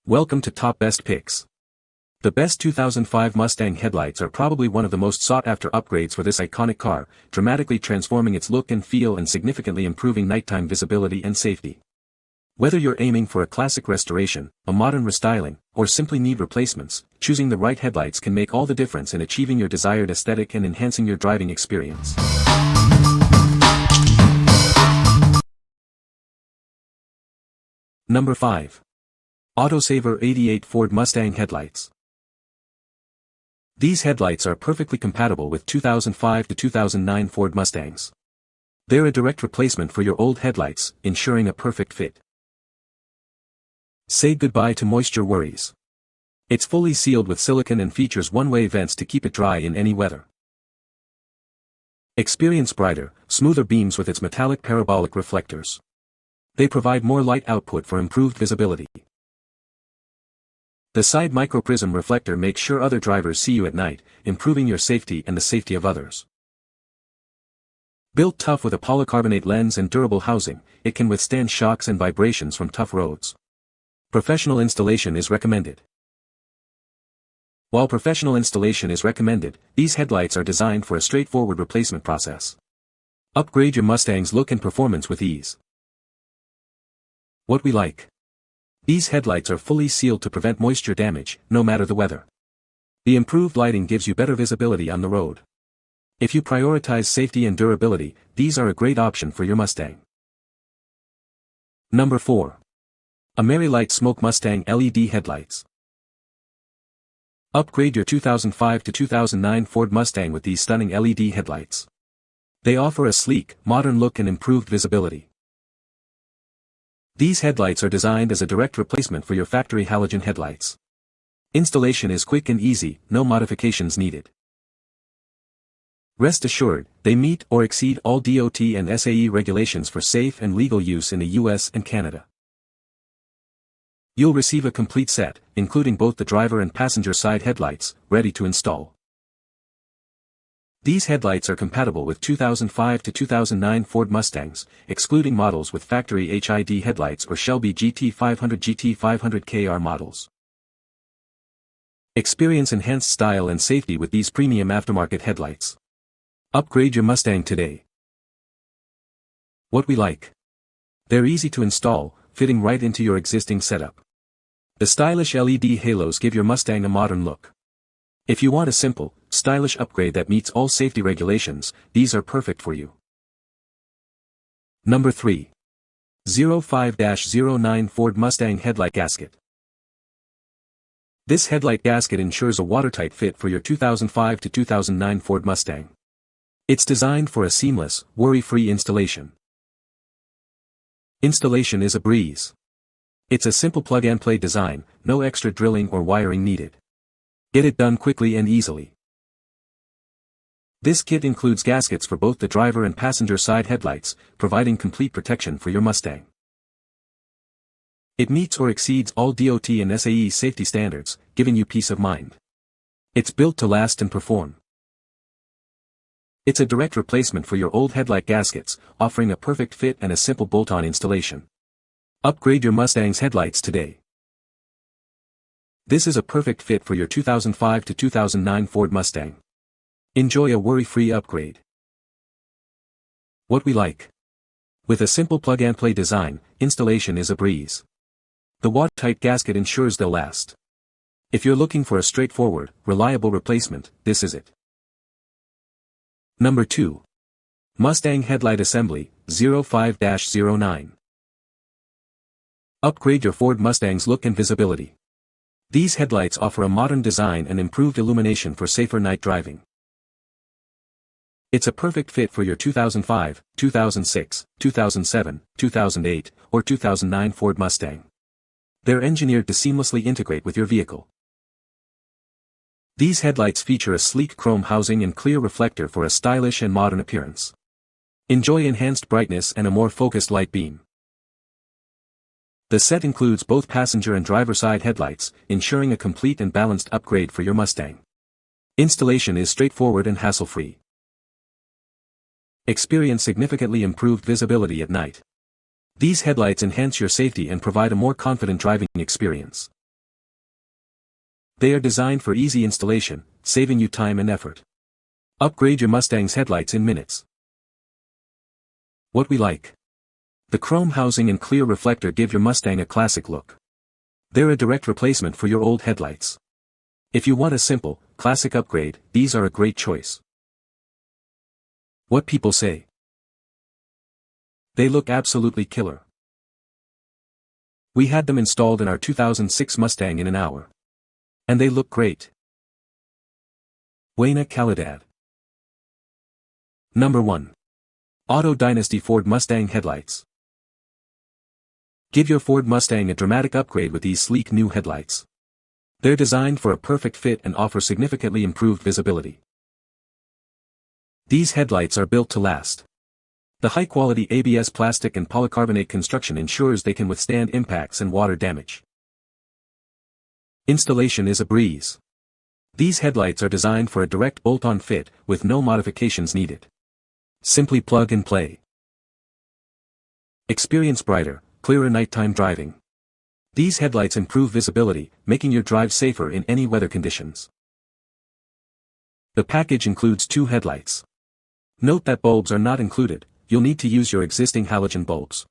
Welcome to Top Best Picks. The best 2005 Mustang headlights are probably one of the most sought-after upgrades for this iconic car, dramatically transforming its look and feel and significantly improving nighttime visibility and safety. Whether you're aiming for a classic restoration, a modern restyling, or simply need replacements, choosing the right headlights can make all the difference in achieving your desired aesthetic and enhancing your driving experience. Number 5. Autosaver 88 Ford Mustang Headlights. These headlights are perfectly compatible with 2005 to 2009 Ford Mustangs. They're a direct replacement for your old headlights, ensuring a perfect fit. Say goodbye to moisture worries. It's fully sealed with silicone and features one-way vents to keep it dry in any weather. Experience brighter, smoother beams with its metallic parabolic reflectors. They provide more light output for improved visibility. The side microprism reflector makes sure other drivers see you at night, improving your safety and the safety of others. Built tough with a polycarbonate lens and durable housing, it can withstand shocks and vibrations from tough roads. Professional installation is recommended. While professional installation is recommended, these headlights are designed for a straightforward replacement process. Upgrade your Mustang's look and performance with ease. What we like. These headlights are fully sealed to prevent moisture damage, no matter the weather. The improved lighting gives you better visibility on the road. If you prioritize safety and durability, these are a great option for your Mustang. Number 4. AmeriLite Smoke Mustang LED Headlights. Upgrade your 2005 to 2009 Ford Mustang with these stunning LED headlights. They offer a sleek, modern look and improved visibility. These headlights are designed as a direct replacement for your factory halogen headlights. Installation is quick and easy, no modifications needed. Rest assured, they meet or exceed all DOT and SAE regulations for safe and legal use in the US and Canada. You'll receive a complete set, including both the driver and passenger side headlights, ready to install. These headlights are compatible with 2005 to 2009 Ford Mustangs, excluding models with factory HID headlights or Shelby GT500 GT500KR models. Experience enhanced style and safety with these premium aftermarket headlights. Upgrade your Mustang today. What we like. They're easy to install, fitting right into your existing setup. The stylish LED halos give your Mustang a modern look. If you want a simple, stylish upgrade that meets all safety regulations, these are perfect for you. Number 3. 05-09 Ford Mustang Headlight Gasket. This headlight gasket ensures a watertight fit for your 2005 to 2009 Ford Mustang. It's designed for a seamless, worry-free installation. Installation is a breeze. It's a simple plug-and-play design, no extra drilling or wiring needed. Get it done quickly and easily. This kit includes gaskets for both the driver and passenger side headlights, providing complete protection for your Mustang. It meets or exceeds all DOT and SAE safety standards, giving you peace of mind. It's built to last and perform. It's a direct replacement for your old headlight gaskets, offering a perfect fit and a simple bolt-on installation. Upgrade your Mustang's headlights today. This is a perfect fit for your 2005 to 2009 Ford Mustang. Enjoy a worry-free upgrade. What we like. With a simple plug-and-play design, installation is a breeze. The watertight gasket ensures they'll last. If you're looking for a straightforward, reliable replacement, this is it. Number 2. Mustang Headlight Assembly, 05-09. Upgrade your Ford Mustang's look and visibility. These headlights offer a modern design and improved illumination for safer night driving. It's a perfect fit for your 2005, 2006, 2007, 2008, or 2009 Ford Mustang. They're engineered to seamlessly integrate with your vehicle. These headlights feature a sleek chrome housing and clear reflector for a stylish and modern appearance. Enjoy enhanced brightness and a more focused light beam. The set includes both passenger and driver side headlights, ensuring a complete and balanced upgrade for your Mustang. Installation is straightforward and hassle-free. Experience significantly improved visibility at night. These headlights enhance your safety and provide a more confident driving experience. They are designed for easy installation, saving you time and effort. Upgrade your Mustang's headlights in minutes. What we like. The chrome housing and clear reflector give your Mustang a classic look. They're a direct replacement for your old headlights. If you want a simple, classic upgrade, these are a great choice. What people say. They look absolutely killer. We had them installed in our 2006 Mustang in an hour. And they look great. Buena calidad. Number 1. Auto Dynasty Ford Mustang Headlights. Give your Ford Mustang a dramatic upgrade with these sleek new headlights. They're designed for a perfect fit and offer significantly improved visibility. These headlights are built to last. The high-quality ABS plastic and polycarbonate construction ensures they can withstand impacts and water damage. Installation is a breeze. These headlights are designed for a direct bolt-on fit, with no modifications needed. Simply plug and play. Experience brighter, clearer nighttime driving. These headlights improve visibility, making your drive safer in any weather conditions. The package includes 2 headlights. Note that bulbs are not included. You'll need to use your existing halogen bulbs.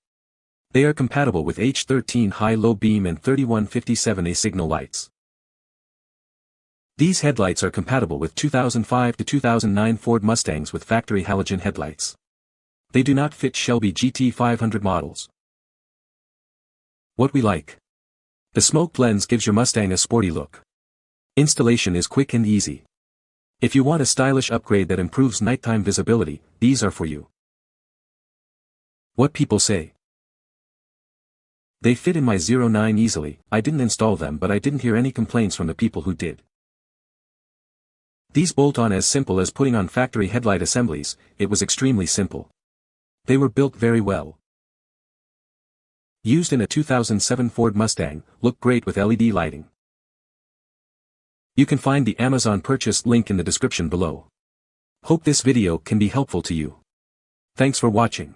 They are compatible with H13 high-low beam and 3157A signal lights. These headlights are compatible with 2005 to 2009 Ford Mustangs with factory halogen headlights. They do not fit Shelby GT500 models. What we like. The smoked lens gives your Mustang a sporty look. Installation is quick and easy. If you want a stylish upgrade that improves nighttime visibility, these are for you. What people say. They fit in my 09 easily. I didn't install them, but I didn't hear any complaints from the people who did. These bolt on as simple as putting on factory headlight assemblies. It was extremely simple. They were built very well. Used in a 2007 Ford Mustang, look great with LED lighting. You can find the Amazon purchase link in the description below. Hope this video can be helpful to you. Thanks for watching.